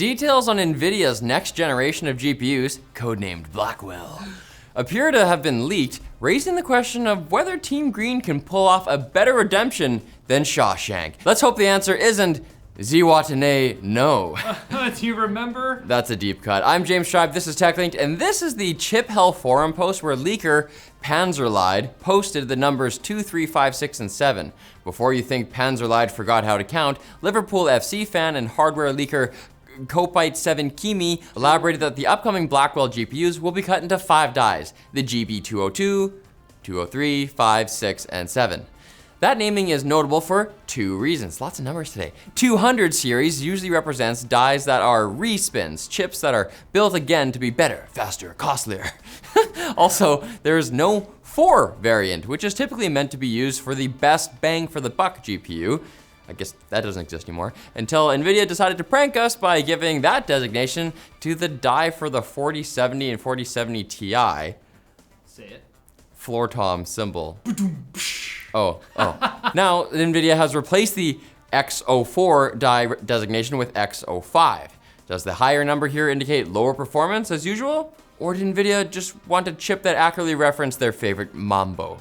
Details on Nvidia's next generation of GPUs, codenamed Blackwell, appear to have been leaked, raising the question of whether Team Green can pull off a better redemption than Shawshank. Let's hope the answer isn't Ziwatane no. Do you remember? That's a deep cut. I'm James Schreiber, this is TechLinked, and this is the Chip Hell forum post where leaker Panzerlied posted the numbers 2, 3, 5, 6, and 7. Before you think Panzerlied forgot how to count, Liverpool FC fan and hardware leaker Kopite7 Kimi elaborated that the upcoming Blackwell GPUs will be cut into 5 dies, the GB202, 203, 5, 6, and 7. That naming is notable for 2 reasons. Lots of numbers today. 200 series usually represents dies that are respins, chips that are built again to be better, faster, costlier. Also, there is no 4 variant, which is typically meant to be used for the best bang for the buck GPU. I guess that doesn't exist anymore, until Nvidia decided to prank us by giving that designation to the die for the 4070 and 4070 Ti. Say it. Floor tom symbol. Oh. Now, Nvidia has replaced the X04 die designation with X05. Does the higher number here indicate lower performance as usual? Or did Nvidia just want a chip that accurately referenced their favorite mambo?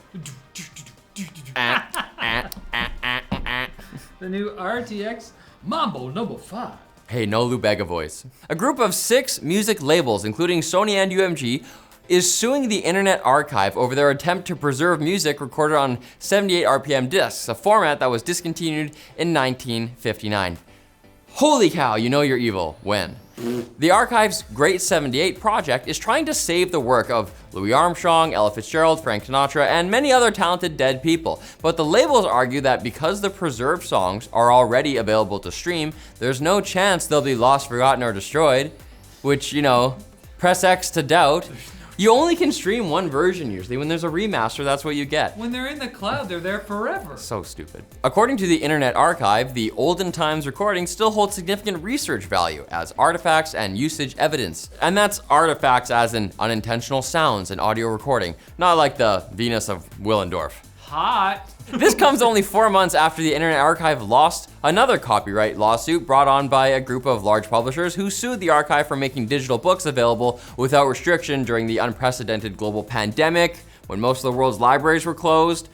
The new RTX Mambo number 5. Hey, no Lubega voice. A group of 6 music labels, including Sony and UMG, is suing the Internet Archive over their attempt to preserve music recorded on 78 RPM discs, a format that was discontinued in 1959. Holy cow, you know you're evil. When? The Archive's Great 78 project is trying to save the work of Louis Armstrong, Ella Fitzgerald, Frank Sinatra, and many other talented dead people. But the labels argue that because the preserved songs are already available to stream, there's no chance they'll be lost, forgotten, or destroyed. Which, you know, press X to doubt. You only can stream one version usually. When there's a remaster, that's what you get. When they're in the cloud, they're there forever. So stupid. According to the Internet Archive, the olden times recording still holds significant research value as artifacts and usage evidence. And that's artifacts as in unintentional sounds and audio recording, not like the Venus of Willendorf. Hot. This comes only 4 months after the Internet Archive lost another copyright lawsuit brought on by a group of large publishers who sued the archive for making digital books available without restriction during the unprecedented global pandemic when most of the world's libraries were closed.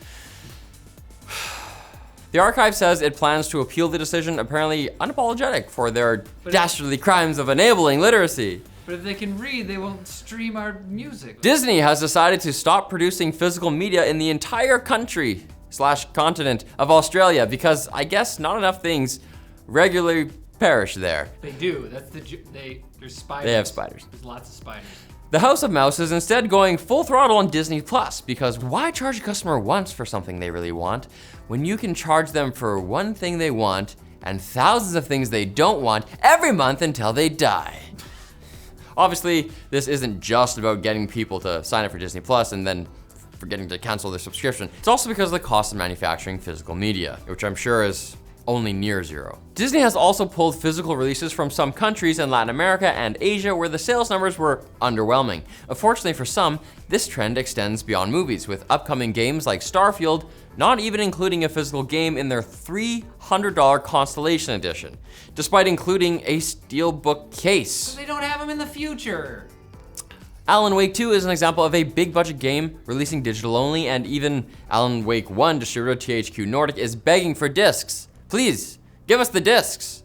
The archive says it plans to appeal the decision, apparently unapologetic for their dastardly crimes of enabling literacy. But if they can read, they won't stream our music. Disney has decided to stop producing physical media in the entire country/continent of Australia because I guess not enough things regularly perish there. They do. That's there's spiders. They have spiders. There's lots of spiders. The House of Mouse is instead going full throttle on Disney Plus because why charge a customer once for something they really want when you can charge them for one thing they want and thousands of things they don't want every month until they die? Obviously, this isn't just about getting people to sign up for Disney Plus and then forgetting to cancel their subscription. It's also because of the cost of manufacturing physical media, which I'm sure is only near zero. Disney has also pulled physical releases from some countries in Latin America and Asia where the sales numbers were underwhelming. Unfortunately for some, this trend extends beyond movies, with upcoming games like Starfield not even including a physical game in their $300 Constellation Edition, despite including a steelbook case. They don't have them in the future. Alan Wake 2 is an example of a big budget game releasing digital only, and even Alan Wake 1 distributor THQ Nordic is begging for discs. Please, give us the discs.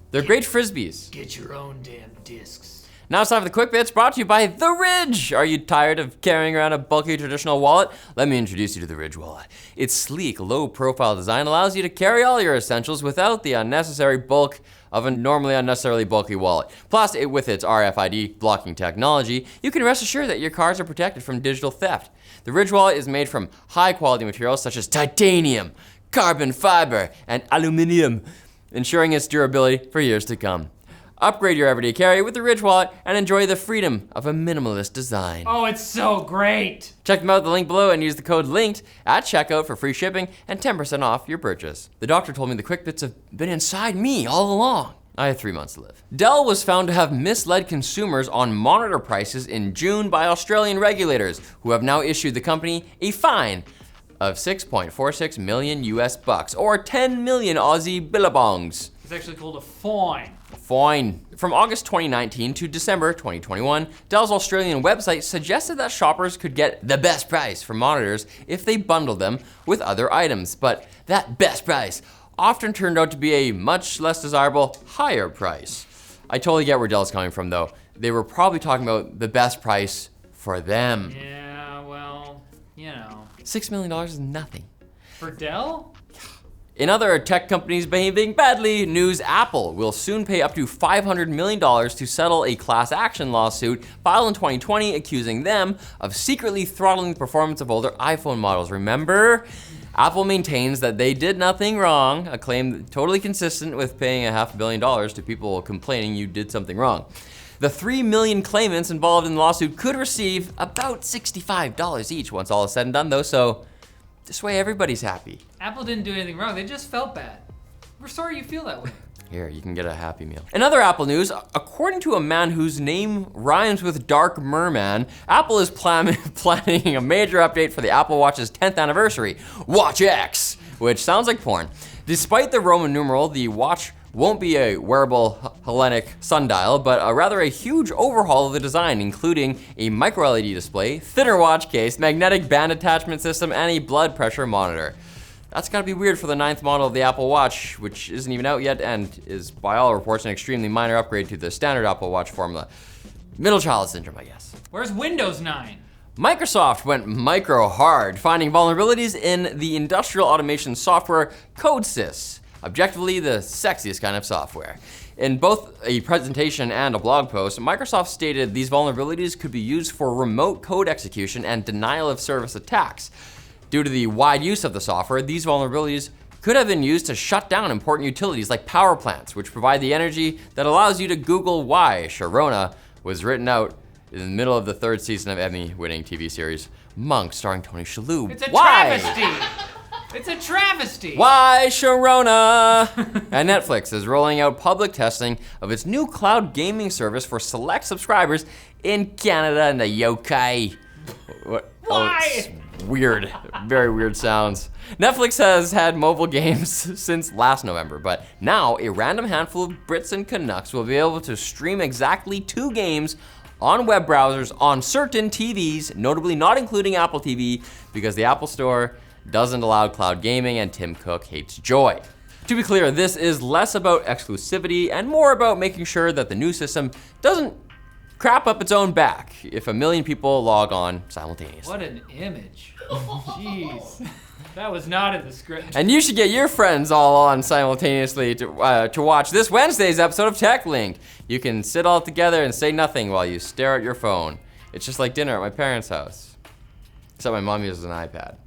They're great frisbees. Get your own damn discs. Now it's time for the Quick Bits, brought to you by The Ridge. Are you tired of carrying around a bulky traditional wallet? Let me introduce you to The Ridge wallet. Its sleek, low-profile design allows you to carry all your essentials without the unnecessary bulk of a normally unnecessarily bulky wallet. Plus, with its RFID blocking technology, you can rest assured that your cards are protected from digital theft. The Ridge wallet is made from high-quality materials such as titanium, carbon fiber, and aluminum, ensuring its durability for years to come. Upgrade your everyday carry with the Ridge wallet and enjoy the freedom of a minimalist design. Oh, it's so great. Check them out at the link below and use the code LINKED at checkout for free shipping and 10% off your purchase. The doctor told me the Quick Bits have been inside me all along. I have 3 months to live. Dell was found to have misled consumers on monitor prices in June by Australian regulators, who have now issued the company a fine of $6.46 million US bucks, or 10 million Aussie billabongs. It's actually called a foin. Fine. From August 2019 to December 2021, Dell's Australian website suggested that shoppers could get the best price for monitors if they bundled them with other items. But that best price often turned out to be a much less desirable, higher price. I totally get where Dell's coming from though. They were probably talking about the best price for them. Yeah, well, you know. $6 million is nothing. For Dell? In other tech companies behaving badly news, Apple will soon pay up to $500 million to settle a class action lawsuit filed in 2020 accusing them of secretly throttling the performance of older iPhone models. Remember? Apple maintains that they did nothing wrong, a claim totally consistent with paying $500 million to people complaining you did something wrong. The 3 million claimants involved in the lawsuit could receive about $65 each once all is said and done though, so this way everybody's happy. Apple didn't do anything wrong, they just felt bad. We're sorry you feel that way. Here, you can get a Happy Meal. In other Apple news, according to a man whose name rhymes with Dark Merman, Apple is planning a major update for the Apple Watch's 10th anniversary, Watch X, which sounds like porn. Despite the Roman numeral, the watch won't be a wearable Hellenic sundial, but rather a huge overhaul of the design, including a micro LED display, thinner watch case, magnetic band attachment system, and a blood pressure monitor. That's gotta be weird for the 9th model of the Apple Watch, which isn't even out yet and is by all reports an extremely minor upgrade to the standard Apple Watch formula. Middle child syndrome, I guess. Where's Windows 9? Microsoft went micro hard, finding vulnerabilities in the industrial automation software CodeSys. Objectively, the sexiest kind of software. In both a presentation and a blog post, Microsoft stated these vulnerabilities could be used for remote code execution and denial of service attacks. Due to the wide use of the software, these vulnerabilities could have been used to shut down important utilities like power plants, which provide the energy that allows you to Google why Sharona was written out in the middle of the 3rd season of Emmy-winning TV series Monk, starring Tony Shalhoub. It's a Why? travesty! It's a travesty! Why Sharona? And Netflix is rolling out public testing of its new cloud gaming service for select subscribers in Canada and the UK. What? Why? Oh, it's weird, very weird sounds. Netflix has had mobile games since last November, but now a random handful of Brits and Canucks will be able to stream exactly 2 games on web browsers on certain TVs, notably not including Apple TV, because the Apple Store doesn't allow cloud gaming and Tim Cook hates joy. To be clear, this is less about exclusivity and more about making sure that the new system doesn't crap up its own back if 1 million people log on simultaneously. What an image. Jeez. That was not in the script. And you should get your friends all on simultaneously to watch this Wednesday's episode of Tech Linked. You can sit all together and say nothing while you stare at your phone. It's just like dinner at my parents' house. Except my mom uses an iPad.